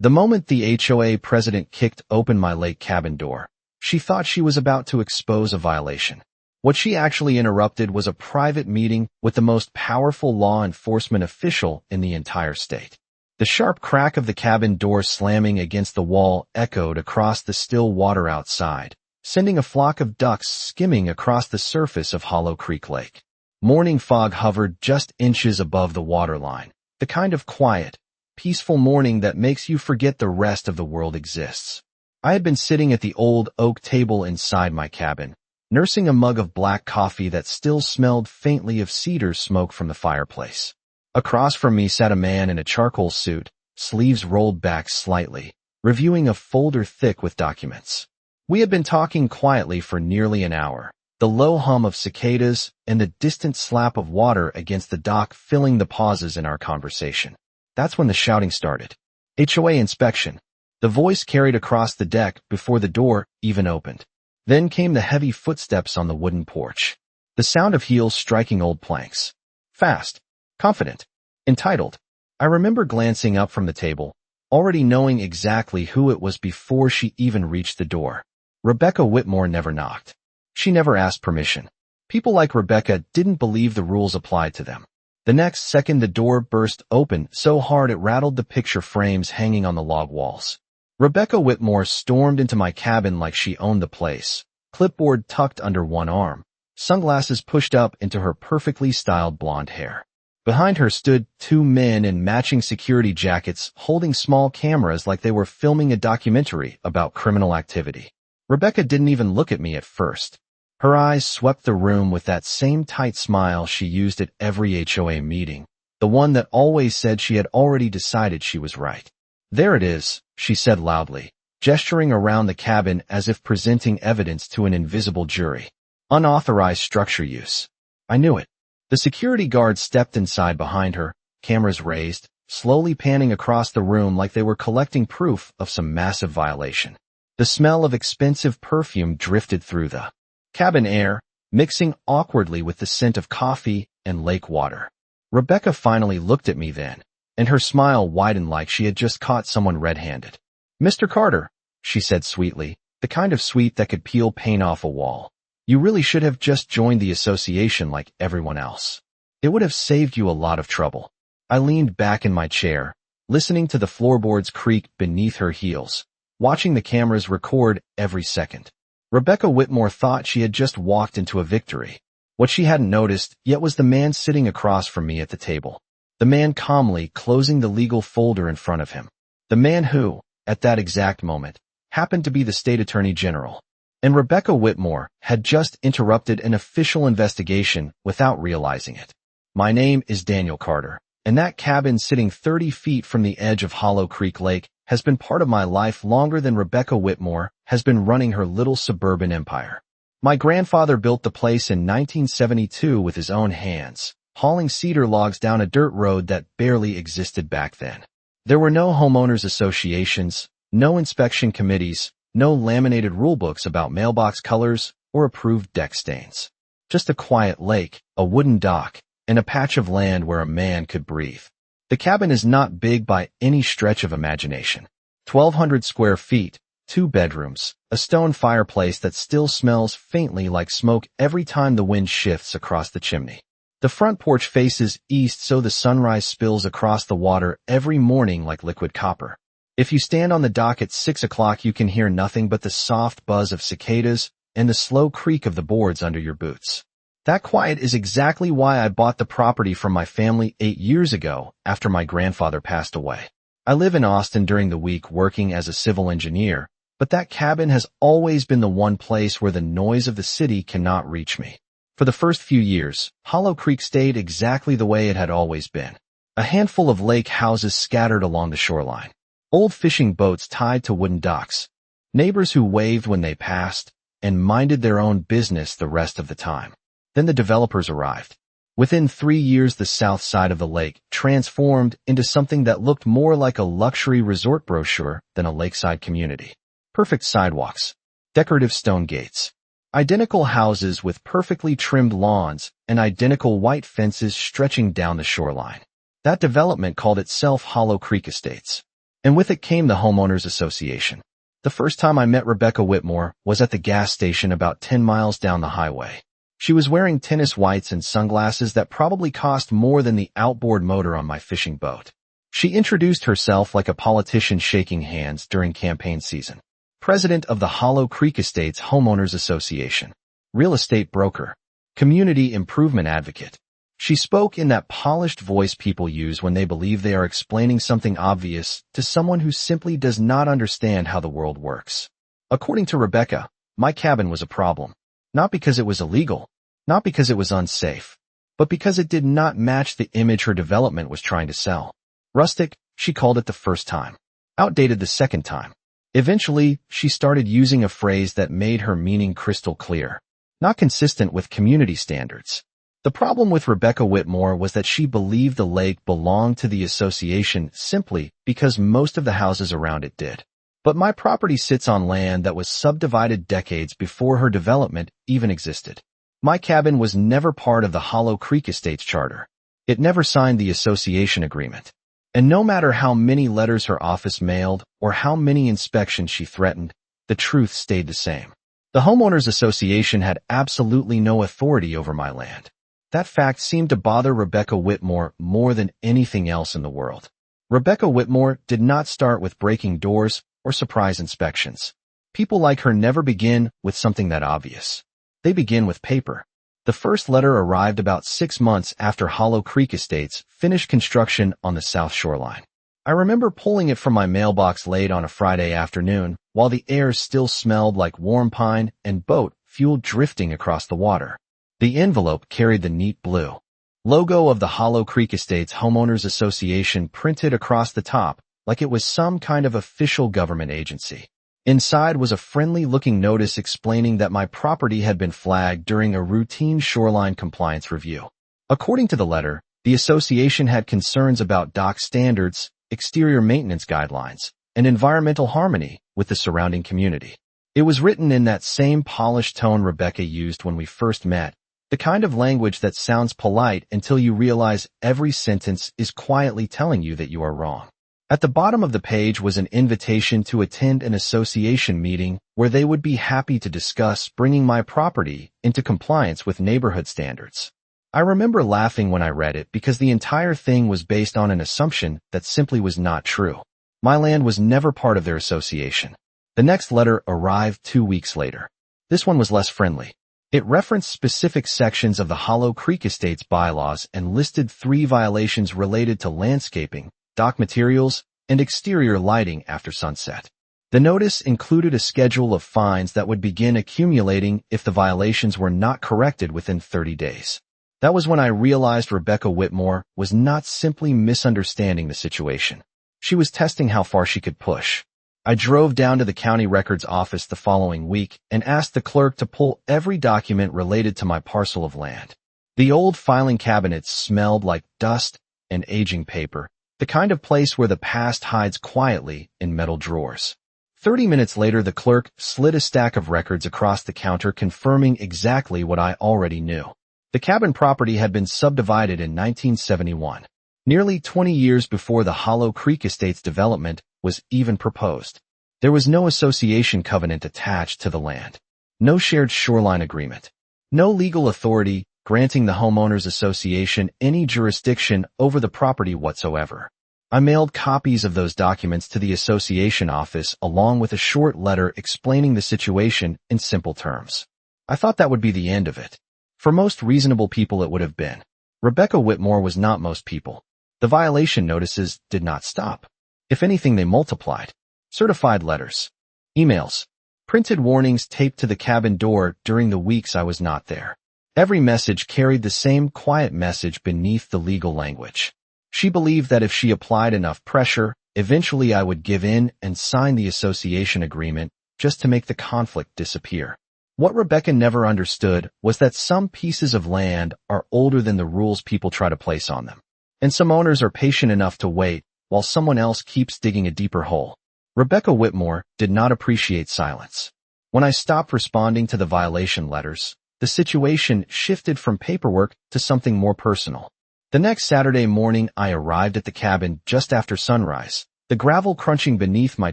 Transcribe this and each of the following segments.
The moment the HOA president kicked open my lake cabin door, she thought she was about to expose a violation. What she actually interrupted was a private meeting with the most powerful law enforcement official in the entire state. The sharp crack of the cabin door slamming against the wall echoed across the still water outside, sending a flock of ducks skimming across the surface of Hollow Creek Lake. Morning fog hovered just inches above the waterline, the kind of quiet, peaceful morning that makes you forget the rest of the world exists. I had been sitting at the old oak table inside my cabin, nursing a mug of black coffee that still smelled faintly of cedar smoke from the fireplace. Across from me sat a man in a charcoal suit, sleeves rolled back slightly, reviewing a folder thick with documents. We had been talking quietly for nearly an hour, the low hum of cicadas and the distant slap of water against the dock filling the pauses in our conversation. That's when the shouting started. HOA inspection. The voice carried across the deck before the door even opened. Then came the heavy footsteps on the wooden porch. The sound of heels striking old planks. Fast, confident, entitled. I remember glancing up from the table, already knowing exactly who it was before she even reached the door. Rebecca Whitmore never knocked. She never asked permission. People like Rebecca didn't believe the rules applied to them. The next second the door burst open so hard it rattled the picture frames hanging on the log walls. Rebecca Whitmore stormed into my cabin like she owned the place, clipboard tucked under one arm, sunglasses pushed up into her perfectly styled blonde hair. Behind her stood two men in matching security jackets holding small cameras like they were filming a documentary about criminal activity. Rebecca didn't even look at me at first. Her eyes swept the room with that same tight smile she used at every HOA meeting, the one that always said she had already decided she was right. There it is, she said loudly, gesturing around the cabin as if presenting evidence to an invisible jury. Unauthorized structure use. I knew it. The security guard stepped inside behind her, cameras raised, slowly panning across the room like they were collecting proof of some massive violation. The smell of expensive perfume drifted through the cabin air, mixing awkwardly with the scent of coffee and lake water. Rebecca finally looked at me then, and her smile widened like she had just caught someone red-handed. "Mr. Carter," she said sweetly, the kind of sweet that could peel paint off a wall. "You really should have just joined the association like everyone else. It would have saved you a lot of trouble." I leaned back in my chair, listening to the floorboards creak beneath her heels, watching the cameras record every second. Rebecca Whitmore thought she had just walked into a victory. What she hadn't noticed yet was the man sitting across from me at the table. The man calmly closing the legal folder in front of him. The man who, at that exact moment, happened to be the state attorney general. And Rebecca Whitmore had just interrupted an official investigation without realizing it. "My name is Daniel Carter, and that cabin sitting 30 feet from the edge of Hollow Creek Lake has been part of my life longer than Rebecca Whitmore has been running her little suburban empire. My grandfather built the place in 1972 with his own hands, hauling cedar logs down a dirt road that barely existed back then. There were no homeowners associations, no inspection committees, no laminated rulebooks about mailbox colors or approved deck stains. Just a quiet lake, a wooden dock, and a patch of land where a man could breathe. The cabin is not big by any stretch of imagination. 1,200 square feet, 2 bedrooms, a stone fireplace that still smells faintly like smoke every time the wind shifts across the chimney. The front porch faces east so the sunrise spills across the water every morning like liquid copper. If you stand on the dock at 6 o'clock you can hear nothing but the soft buzz of cicadas and the slow creak of the boards under your boots. That quiet is exactly why I bought the property from my family 8 years ago after my grandfather passed away. I live in Austin during the week working as a civil engineer, but that cabin has always been the one place where the noise of the city cannot reach me. For the first few years, Hollow Creek stayed exactly the way it had always been. A handful of lake houses scattered along the shoreline. Old fishing boats tied to wooden docks. Neighbors who waved when they passed and minded their own business the rest of the time. Then the developers arrived. Within 3 years, the south side of the lake transformed into something that looked more like a luxury resort brochure than a lakeside community. Perfect sidewalks, decorative stone gates, identical houses with perfectly trimmed lawns, and identical white fences stretching down the shoreline. That development called itself Hollow Creek Estates. And with it came the Homeowners Association. The first time I met Rebecca Whitmore was at the gas station about 10 miles down the highway. She was wearing tennis whites and sunglasses that probably cost more than the outboard motor on my fishing boat. She introduced herself like a politician shaking hands during campaign season. President of the Hollow Creek Estates Homeowners Association. Real estate broker. Community improvement advocate. She spoke in that polished voice people use when they believe they are explaining something obvious to someone who simply does not understand how the world works. According to Rebecca, my cabin was a problem. Not because it was illegal, not because it was unsafe, but because it did not match the image her development was trying to sell. Rustic, she called it the first time. Outdated the second time. Eventually, she started using a phrase that made her meaning crystal clear. Not consistent with community standards. The problem with Rebecca Whitmore was that she believed the lake belonged to the association simply because most of the houses around it did. But my property sits on land that was subdivided decades before her development even existed. My cabin was never part of the Hollow Creek Estates charter. It never signed the association agreement. And no matter how many letters her office mailed or how many inspections she threatened, the truth stayed the same. The Homeowners Association had absolutely no authority over my land. That fact seemed to bother Rebecca Whitmore more than anything else in the world. Rebecca Whitmore did not start with breaking doors or surprise inspections. People like her never begin with something that obvious. They begin with paper. The first letter arrived about 6 months after Hollow Creek Estates finished construction on the south shoreline. I remember pulling it from my mailbox late on a Friday afternoon while the air still smelled like warm pine and boat fuel drifting across the water. The envelope carried the neat blue logo of the Hollow Creek Estates Homeowners Association printed across the top like it was some kind of official government agency. Inside was a friendly-looking notice explaining that my property had been flagged during a routine shoreline compliance review. According to the letter, the association had concerns about dock standards, exterior maintenance guidelines, and environmental harmony with the surrounding community. It was written in that same polished tone Rebecca used when we first met, the kind of language that sounds polite until you realize every sentence is quietly telling you that you are wrong. At the bottom of the page was an invitation to attend an association meeting where they would be happy to discuss bringing my property into compliance with neighborhood standards. I remember laughing when I read it because the entire thing was based on an assumption that simply was not true. My land was never part of their association. The next letter arrived 2 weeks later. This one was less friendly. It referenced specific sections of the Hollow Creek Estates bylaws and listed 3 violations related to landscaping, dock materials, and exterior lighting after sunset. The notice included a schedule of fines that would begin accumulating if the violations were not corrected within 30 days. That was when I realized Rebecca Whitmore was not simply misunderstanding the situation. She was testing how far she could push. I drove down to the county records office the following week and asked the clerk to pull every document related to my parcel of land. The old filing cabinets smelled like dust and aging paper, the kind of place where the past hides quietly in metal drawers. 30 minutes later, the clerk slid a stack of records across the counter confirming exactly what I already knew. The cabin property had been subdivided in 1971, nearly 20 years before the Hollow Creek Estates development was even proposed. There was no association covenant attached to the land, no shared shoreline agreement, no legal authority granting the Homeowners Association any jurisdiction over the property whatsoever. I mailed copies of those documents to the association office along with a short letter explaining the situation in simple terms. I thought that would be the end of it. For most reasonable people it would have been. Rebecca Whitmore was not most people. The violation notices did not stop. If anything, they multiplied. Certified letters, emails, printed warnings taped to the cabin door during the weeks I was not there. Every message carried the same quiet message beneath the legal language. She believed that if she applied enough pressure, eventually I would give in and sign the association agreement just to make the conflict disappear. What Rebecca never understood was that some pieces of land are older than the rules people try to place on them. And some owners are patient enough to wait while someone else keeps digging a deeper hole. Rebecca Whitmore did not appreciate silence. When I stopped responding to the violation letters, the situation shifted from paperwork to something more personal. The next Saturday morning, I arrived at the cabin just after sunrise, the gravel crunching beneath my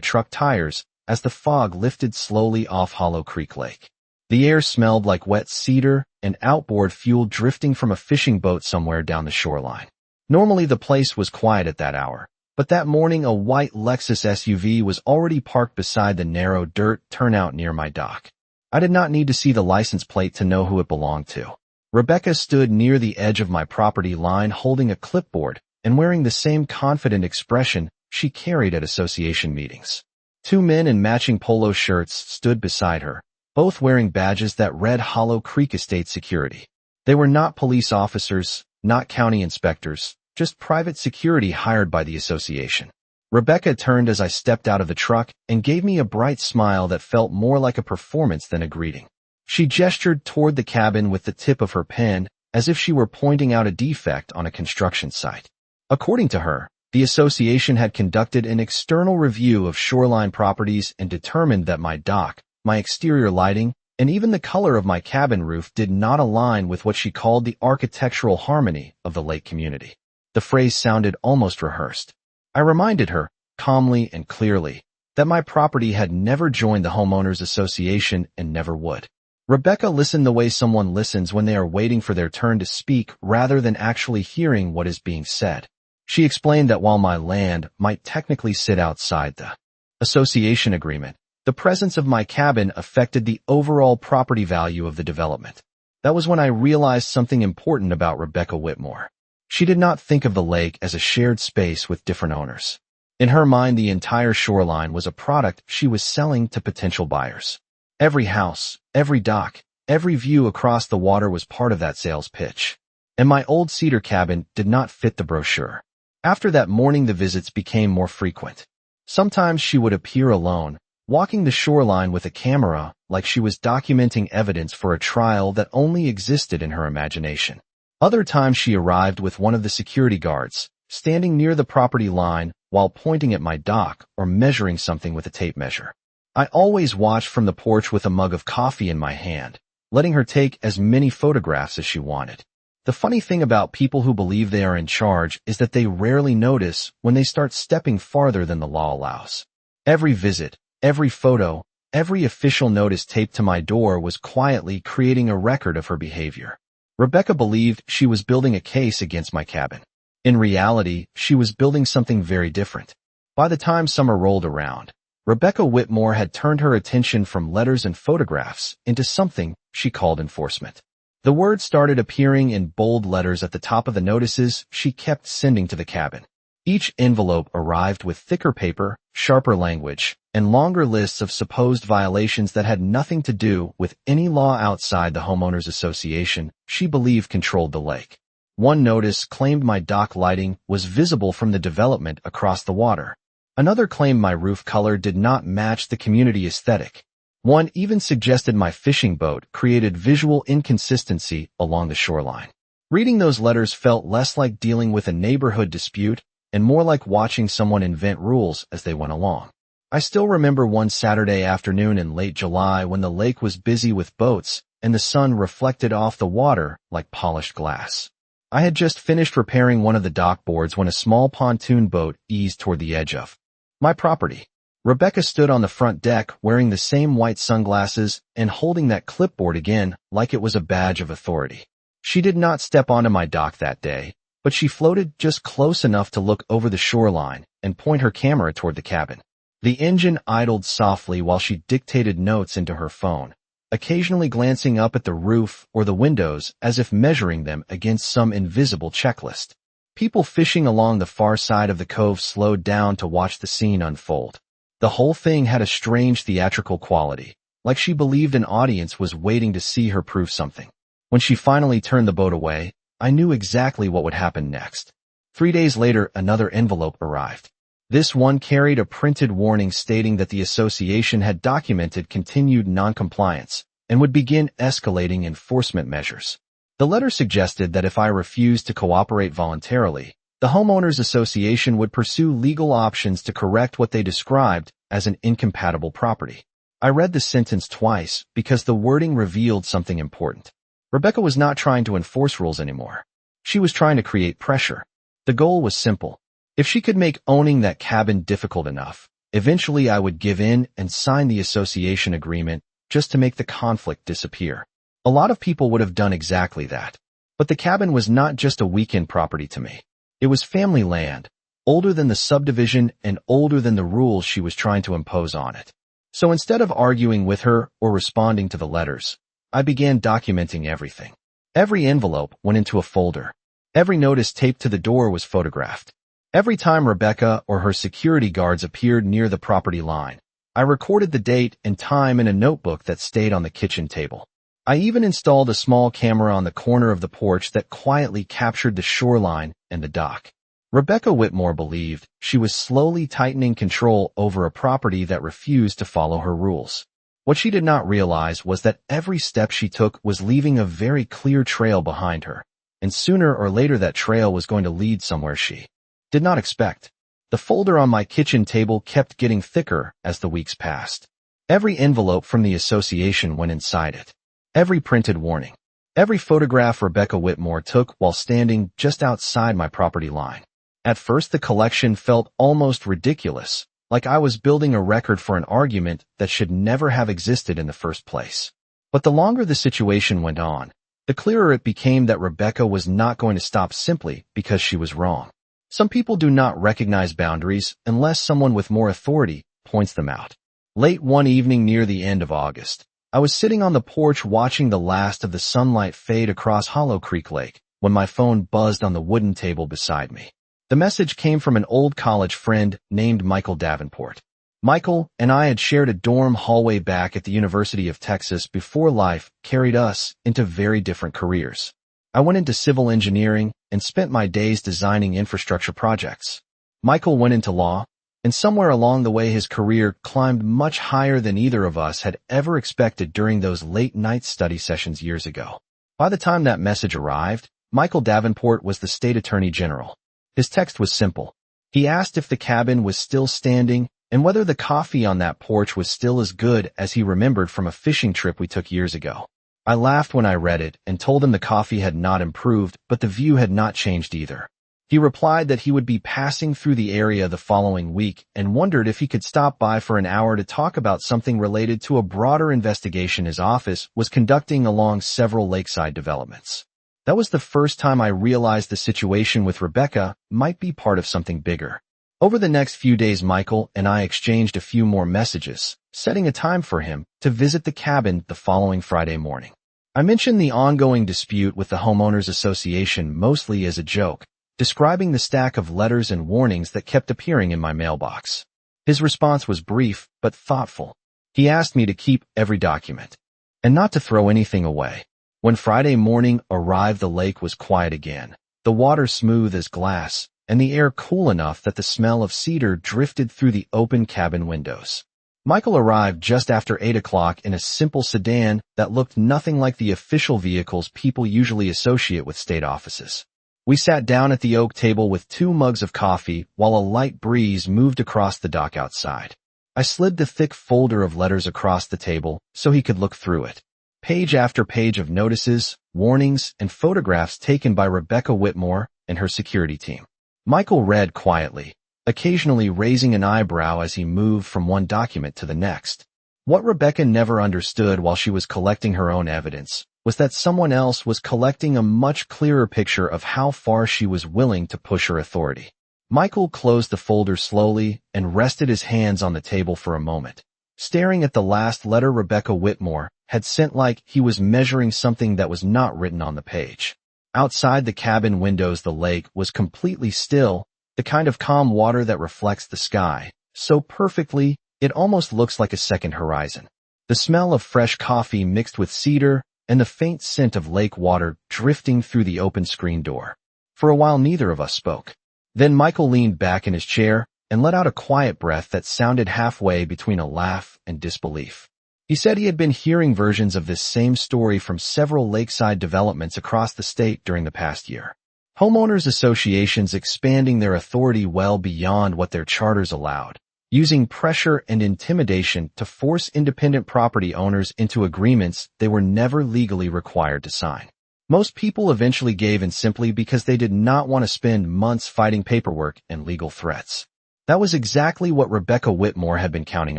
truck tires as the fog lifted slowly off Hollow Creek Lake. The air smelled like wet cedar and outboard fuel drifting from a fishing boat somewhere down the shoreline. Normally the place was quiet at that hour, but that morning a white Lexus SUV was already parked beside the narrow dirt turnout near my dock. I did not need to see the license plate to know who it belonged to. Rebecca stood near the edge of my property line holding a clipboard and wearing the same confident expression she carried at association meetings. Two men in matching polo shirts stood beside her, both wearing badges that read Hollow Creek Estate Security. They were not police officers, not county inspectors, just private security hired by the association. Rebecca turned as I stepped out of the truck and gave me a bright smile that felt more like a performance than a greeting. She gestured toward the cabin with the tip of her pen, as if she were pointing out a defect on a construction site. According to her, the association had conducted an external review of shoreline properties and determined that my dock, my exterior lighting, and even the color of my cabin roof did not align with what she called the architectural harmony of the lake community. The phrase sounded almost rehearsed. I reminded her, calmly and clearly, that my property had never joined the homeowners association and never would. Rebecca listened the way someone listens when they are waiting for their turn to speak rather than actually hearing what is being said. She explained that while my land might technically sit outside the association agreement, the presence of my cabin affected the overall property value of the development. That was when I realized something important about Rebecca Whitmore. She did not think of the lake as a shared space with different owners. In her mind, the entire shoreline was a product she was selling to potential buyers. Every house, every dock, every view across the water was part of that sales pitch. And my old cedar cabin did not fit the brochure. After that morning, the visits became more frequent. Sometimes she would appear alone, walking the shoreline with a camera like she was documenting evidence for a trial that only existed in her imagination. Other times she arrived with one of the security guards, standing near the property line while pointing at my dock or measuring something with a tape measure. I always watched from the porch with a mug of coffee in my hand, letting her take as many photographs as she wanted. The funny thing about people who believe they are in charge is that they rarely notice when they start stepping farther than the law allows. Every visit, every photo, every official notice taped to my door was quietly creating a record of her behavior. Rebecca believed she was building a case against my cabin. In reality, she was building something very different. By the time summer rolled around, Rebecca Whitmore had turned her attention from letters and photographs into something she called enforcement. The word started appearing in bold letters at the top of the notices she kept sending to the cabin. Each envelope arrived with thicker paper, sharper language, and longer lists of supposed violations that had nothing to do with any law outside the homeowners association she believed controlled the lake. One notice claimed my dock lighting was visible from the development across the water. Another claimed my roof color did not match the community aesthetic. One even suggested my fishing boat created visual inconsistency along the shoreline. Reading those letters felt less like dealing with a neighborhood dispute and more like watching someone invent rules as they went along. I still remember one Saturday afternoon in late July when the lake was busy with boats and the sun reflected off the water like polished glass. I had just finished repairing one of the dock boards when a small pontoon boat eased toward the edge of my property. Rebecca stood on the front deck wearing the same white sunglasses and holding that clipboard again like it was a badge of authority. She did not step onto my dock that day, but she floated just close enough to look over the shoreline and point her camera toward the cabin. The engine idled softly while she dictated notes into her phone, occasionally glancing up at the roof or the windows as if measuring them against some invisible checklist. People fishing along the far side of the cove slowed down to watch the scene unfold. The whole thing had a strange theatrical quality, like she believed an audience was waiting to see her prove something. When she finally turned the boat away, I knew exactly what would happen next. 3 days later, another envelope arrived. This one carried a printed warning stating that the association had documented continued noncompliance and would begin escalating enforcement measures. The letter suggested that if I refused to cooperate voluntarily, the homeowners association would pursue legal options to correct what they described as an incompatible property. I read the sentence twice because the wording revealed something important. Rebecca was not trying to enforce rules anymore. She was trying to create pressure. The goal was simple: If she could make owning that cabin difficult enough, eventually I would give in and sign the association agreement just to make the conflict disappear. A lot of people would have done exactly that. But the cabin was not just a weekend property to me. It was family land, older than the subdivision and older than the rules she was trying to impose on it. So instead of arguing with her or responding to the letters, I began documenting everything. Every envelope went into a folder. Every notice taped to the door was photographed. Every time Rebecca or her security guards appeared near the property line, I recorded the date and time in a notebook that stayed on the kitchen table. I even installed a small camera on the corner of the porch that quietly captured the shoreline and the dock. Rebecca Whitmore believed she was slowly tightening control over a property that refused to follow her rules. What she did not realize was that every step she took was leaving a very clear trail behind her, and sooner or later that trail was going to lead somewhere she did not expect. The folder on my kitchen table kept getting thicker as the weeks passed. Every envelope from the association went inside it. Every printed warning. Every photograph Rebecca Whitmore took while standing just outside my property line. At first the collection felt almost ridiculous, like I was building a record for an argument that should never have existed in the first place. But the longer the situation went on, the clearer it became that Rebecca was not going to stop simply because she was wrong. Some people do not recognize boundaries unless someone with more authority points them out. Late one evening near the end of August, I was sitting on the porch watching the last of the sunlight fade across Hollow Creek Lake when my phone buzzed on the wooden table beside me. The message came from an old college friend named Michael Davenport. Michael and I had shared a dorm hallway back at the University of Texas before life carried us into very different careers. I went into civil engineering and spent my days designing infrastructure projects. Michael went into law, and somewhere along the way his career climbed much higher than either of us had ever expected during those late-night study sessions years ago. By the time that message arrived, Michael Davenport was the state attorney general. His text was simple. He asked if the cabin was still standing and whether the coffee on that porch was still as good as he remembered from a fishing trip we took years ago. I laughed when I read it and told him the coffee had not improved, but the view had not changed either. He replied that he would be passing through the area the following week and wondered if he could stop by for an hour to talk about something related to a broader investigation his office was conducting along several lakeside developments. That was the first time I realized the situation with Rebecca might be part of something bigger. Over the next few days, Michael and I exchanged a few more messages, setting a time for him to visit the cabin the following Friday morning. I mentioned the ongoing dispute with the Homeowners Association mostly as a joke, describing the stack of letters and warnings that kept appearing in my mailbox. His response was brief but thoughtful. He asked me to keep every document and not to throw anything away. When Friday morning arrived, the lake was quiet again, the water smooth as glass, and the air cool enough that the smell of cedar drifted through the open cabin windows. Michael arrived just after 8 o'clock in a simple sedan that looked nothing like the official vehicles people usually associate with state offices. We sat down at the oak table with 2 mugs of coffee while a light breeze moved across the dock outside. I slid the thick folder of letters across the table so he could look through it. Page after page of notices, warnings, and photographs taken by Rebecca Whitmore and her security team. Michael read quietly, occasionally raising an eyebrow as he moved from one document to the next. What Rebecca never understood while she was collecting her own evidence was that someone else was collecting a much clearer picture of how far she was willing to push her authority. Michael closed the folder slowly and rested his hands on the table for a moment, staring at the last letter Rebecca Whitmore had sent like he was measuring something that was not written on the page. Outside the cabin windows, the lake was completely still, the kind of calm water that reflects the sky so perfectly it almost looks like a second horizon. The smell of fresh coffee mixed with cedar and the faint scent of lake water drifting through the open screen door. For a while neither of us spoke. Then Michael leaned back in his chair and let out a quiet breath that sounded halfway between a laugh and disbelief. He said he had been hearing versions of this same story from several lakeside developments across the state during the past year. Homeowners associations expanding their authority well beyond what their charters allowed, using pressure and intimidation to force independent property owners into agreements they were never legally required to sign. Most people eventually gave in simply because they did not want to spend months fighting paperwork and legal threats. That was exactly what Rebecca Whitmore had been counting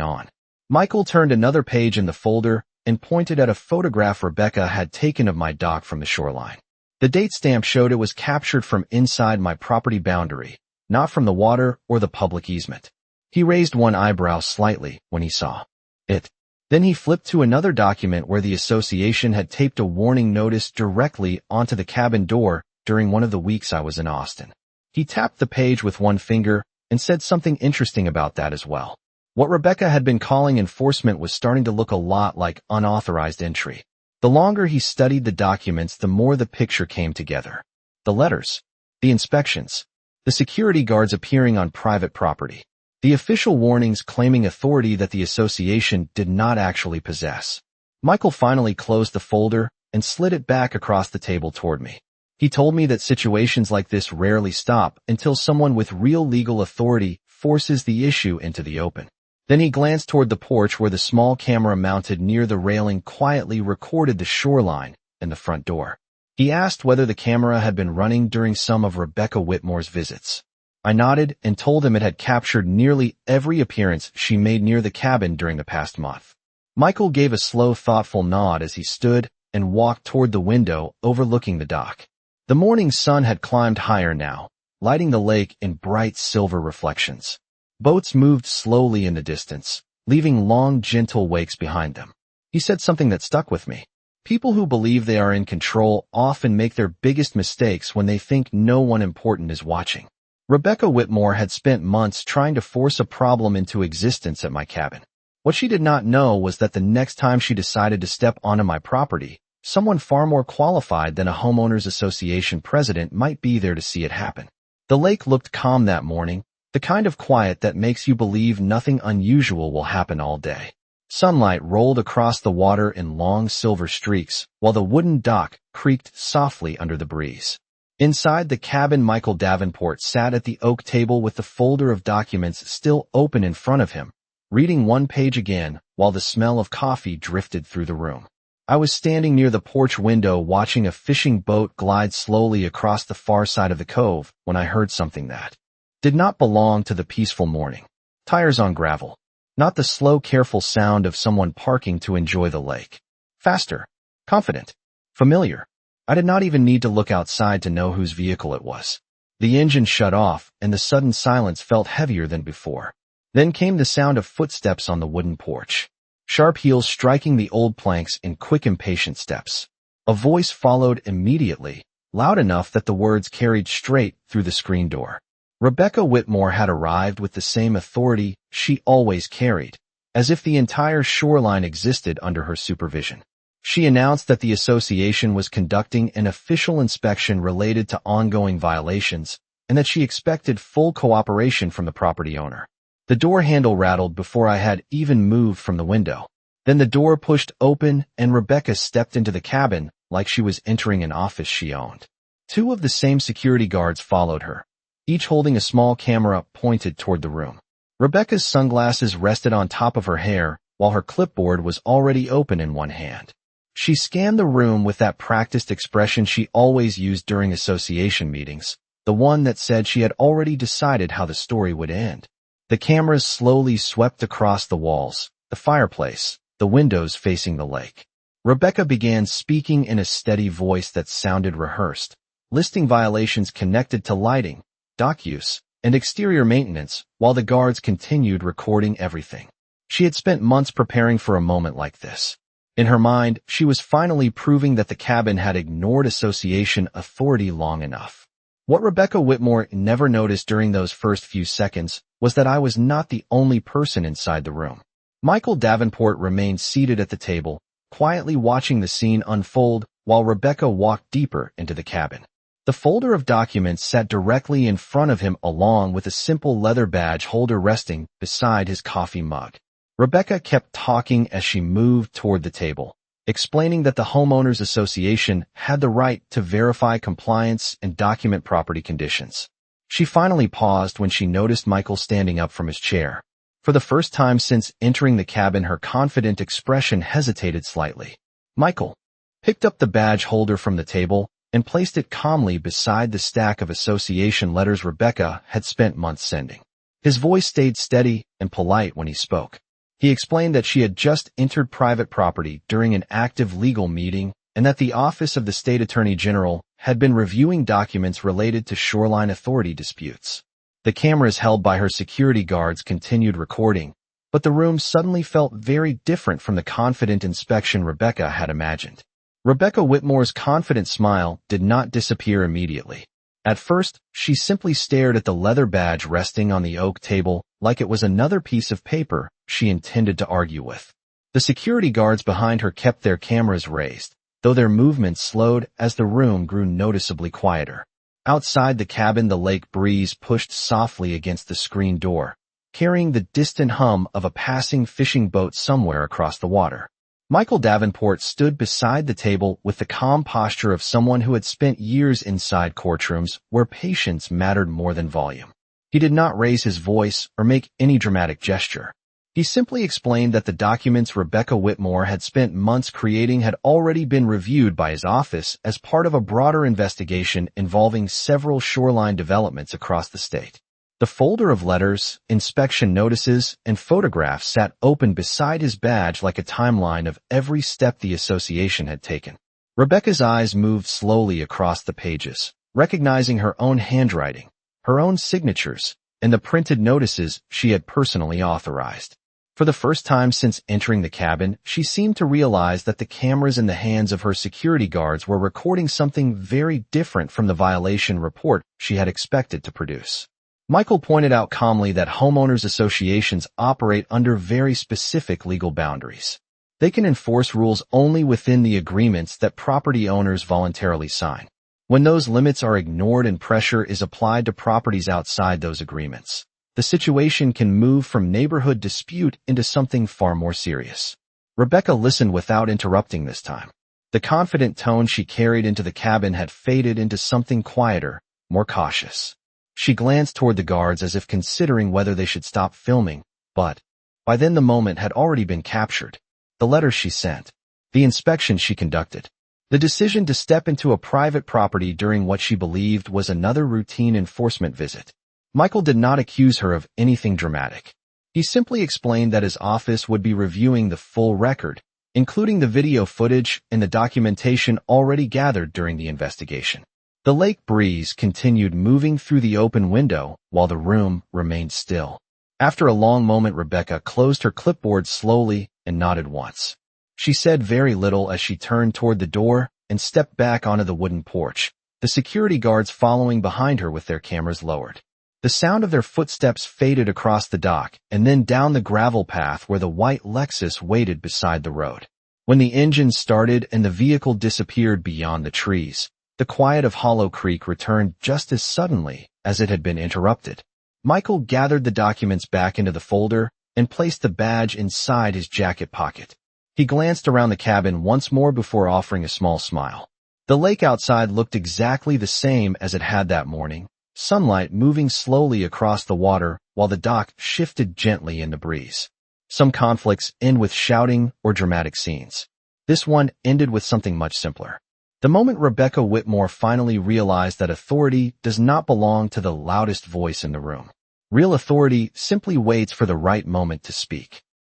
on. Michael turned another page in the folder and pointed at a photograph Rebecca had taken of my dock from the shoreline. The date stamp showed it was captured from inside my property boundary, not from the water or the public easement. He raised one eyebrow slightly when he saw it. Then he flipped to another document where the association had taped a warning notice directly onto the cabin door during one of the weeks I was in Austin. He tapped the page with one finger and said something interesting about that as well. What Rebecca had been calling enforcement was starting to look a lot like unauthorized entry. The longer he studied the documents, the more the picture came together. The letters, the inspections, the security guards appearing on private property, the official warnings claiming authority that the association did not actually possess. Michael finally closed the folder and slid it back across the table toward me. He told me that situations like this rarely stop until someone with real legal authority forces the issue into the open. Then he glanced toward the porch where the small camera mounted near the railing quietly recorded the shoreline and the front door. He asked whether the camera had been running during some of Rebecca Whitmore's visits. I nodded and told him it had captured nearly every appearance she made near the cabin during the past month. Michael gave a slow, thoughtful nod as he stood and walked toward the window overlooking the dock. The morning sun had climbed higher now, lighting the lake in bright silver reflections. Boats moved slowly in the distance, leaving long, gentle wakes behind them. He said something that stuck with me. People who believe they are in control often make their biggest mistakes when they think no one important is watching. Rebecca Whitmore had spent months trying to force a problem into existence at my cabin. What she did not know was that the next time she decided to step onto my property, someone far more qualified than a homeowners association president might be there to see it happen. The lake looked calm that morning, the kind of quiet that makes you believe nothing unusual will happen all day. Sunlight rolled across the water in long silver streaks, while the wooden dock creaked softly under the breeze. Inside the cabin, Michael Davenport sat at the oak table with the folder of documents still open in front of him, reading one page again while the smell of coffee drifted through the room. I was standing near the porch window watching a fishing boat glide slowly across the far side of the cove when I heard something that did not belong to the peaceful morning. Tires on gravel. Not the slow, careful sound of someone parking to enjoy the lake. Faster. Confident. Familiar. I did not even need to look outside to know whose vehicle it was. The engine shut off, and the sudden silence felt heavier than before. Then came the sound of footsteps on the wooden porch. Sharp heels striking the old planks in quick, impatient steps. A voice followed immediately, loud enough that the words carried straight through the screen door. Rebecca Whitmore had arrived with the same authority she always carried, as if the entire shoreline existed under her supervision. She announced that the association was conducting an official inspection related to ongoing violations and that she expected full cooperation from the property owner. The door handle rattled before I had even moved from the window. Then the door pushed open and Rebecca stepped into the cabin like she was entering an office she owned. Two of the same security guards followed her, each holding a small camera pointed toward the room. Rebecca's sunglasses rested on top of her hair, while her clipboard was already open in one hand. She scanned the room with that practiced expression she always used during association meetings, the one that said she had already decided how the story would end. The cameras slowly swept across the walls, the fireplace, the windows facing the lake. Rebecca began speaking in a steady voice that sounded rehearsed, listing violations connected to lighting, dock use, and exterior maintenance, while the guards continued recording everything. She had spent months preparing for a moment like this. In her mind, she was finally proving that the cabin had ignored association authority long enough. What Rebecca Whitmore never noticed during those first few seconds was that I was not the only person inside the room. Michael Davenport remained seated at the table, quietly watching the scene unfold while Rebecca walked deeper into the cabin. The folder of documents sat directly in front of him along with a simple leather badge holder resting beside his coffee mug. Rebecca kept talking as she moved toward the table, explaining that the Homeowners Association had the right to verify compliance and document property conditions. She finally paused when she noticed Michael standing up from his chair. For the first time since entering the cabin, her confident expression hesitated slightly. "Michael," picked up the badge holder from the table, and placed it calmly beside the stack of association letters Rebecca had spent months sending. His voice stayed steady and polite when he spoke. He explained that she had just entered private property during an active legal meeting and that the Office of the State Attorney General had been reviewing documents related to shoreline authority disputes. The cameras held by her security guards continued recording, but the room suddenly felt very different from the confident inspection Rebecca had imagined. Rebecca Whitmore's confident smile did not disappear immediately. At first, she simply stared at the leather badge resting on the oak table like it was another piece of paper she intended to argue with. The security guards behind her kept their cameras raised, though their movements slowed as the room grew noticeably quieter. Outside the cabin, the lake breeze pushed softly against the screen door, carrying the distant hum of a passing fishing boat somewhere across the water. Michael Davenport stood beside the table with the calm posture of someone who had spent years inside courtrooms where patience mattered more than volume. He did not raise his voice or make any dramatic gesture. He simply explained that the documents Rebecca Whitmore had spent months creating had already been reviewed by his office as part of a broader investigation involving several shoreline developments across the state. The folder of letters, inspection notices, and photographs sat open beside his badge like a timeline of every step the association had taken. Rebecca's eyes moved slowly across the pages, recognizing her own handwriting, her own signatures, and the printed notices she had personally authorized. For the first time since entering the cabin, she seemed to realize that the cameras in the hands of her security guards were recording something very different from the violation report she had expected to produce. Michael pointed out calmly that homeowners associations operate under very specific legal boundaries. They can enforce rules only within the agreements that property owners voluntarily sign. When those limits are ignored and pressure is applied to properties outside those agreements, the situation can move from neighborhood dispute into something far more serious. Rebecca listened without interrupting this time. The confident tone she carried into the cabin had faded into something quieter, more cautious. She glanced toward the guards as if considering whether they should stop filming, but by then the moment had already been captured. The letters she sent, the inspection she conducted, the decision to step into a private property during what she believed was another routine enforcement visit. Michael did not accuse her of anything dramatic. He simply explained that his office would be reviewing the full record, including the video footage and the documentation already gathered during the investigation. The lake breeze continued moving through the open window while the room remained still. After a long moment, Rebecca closed her clipboard slowly and nodded once. She said very little as she turned toward the door and stepped back onto the wooden porch, the security guards following behind her with their cameras lowered. The sound of their footsteps faded across the dock and then down the gravel path where the white Lexus waited beside the road. When the engine started and the vehicle disappeared beyond the trees, the quiet of Hollow Creek returned just as suddenly as it had been interrupted. Michael gathered the documents back into the folder and placed the badge inside his jacket pocket. He glanced around the cabin once more before offering a small smile. The lake outside looked exactly the same as it had that morning, sunlight moving slowly across the water while the dock shifted gently in the breeze. Some conflicts end with shouting or dramatic scenes. This one ended with something much simpler. The moment Rebecca Whitmore finally realized that authority does not belong to the loudest voice in the room. Real authority simply waits for the right moment to speak.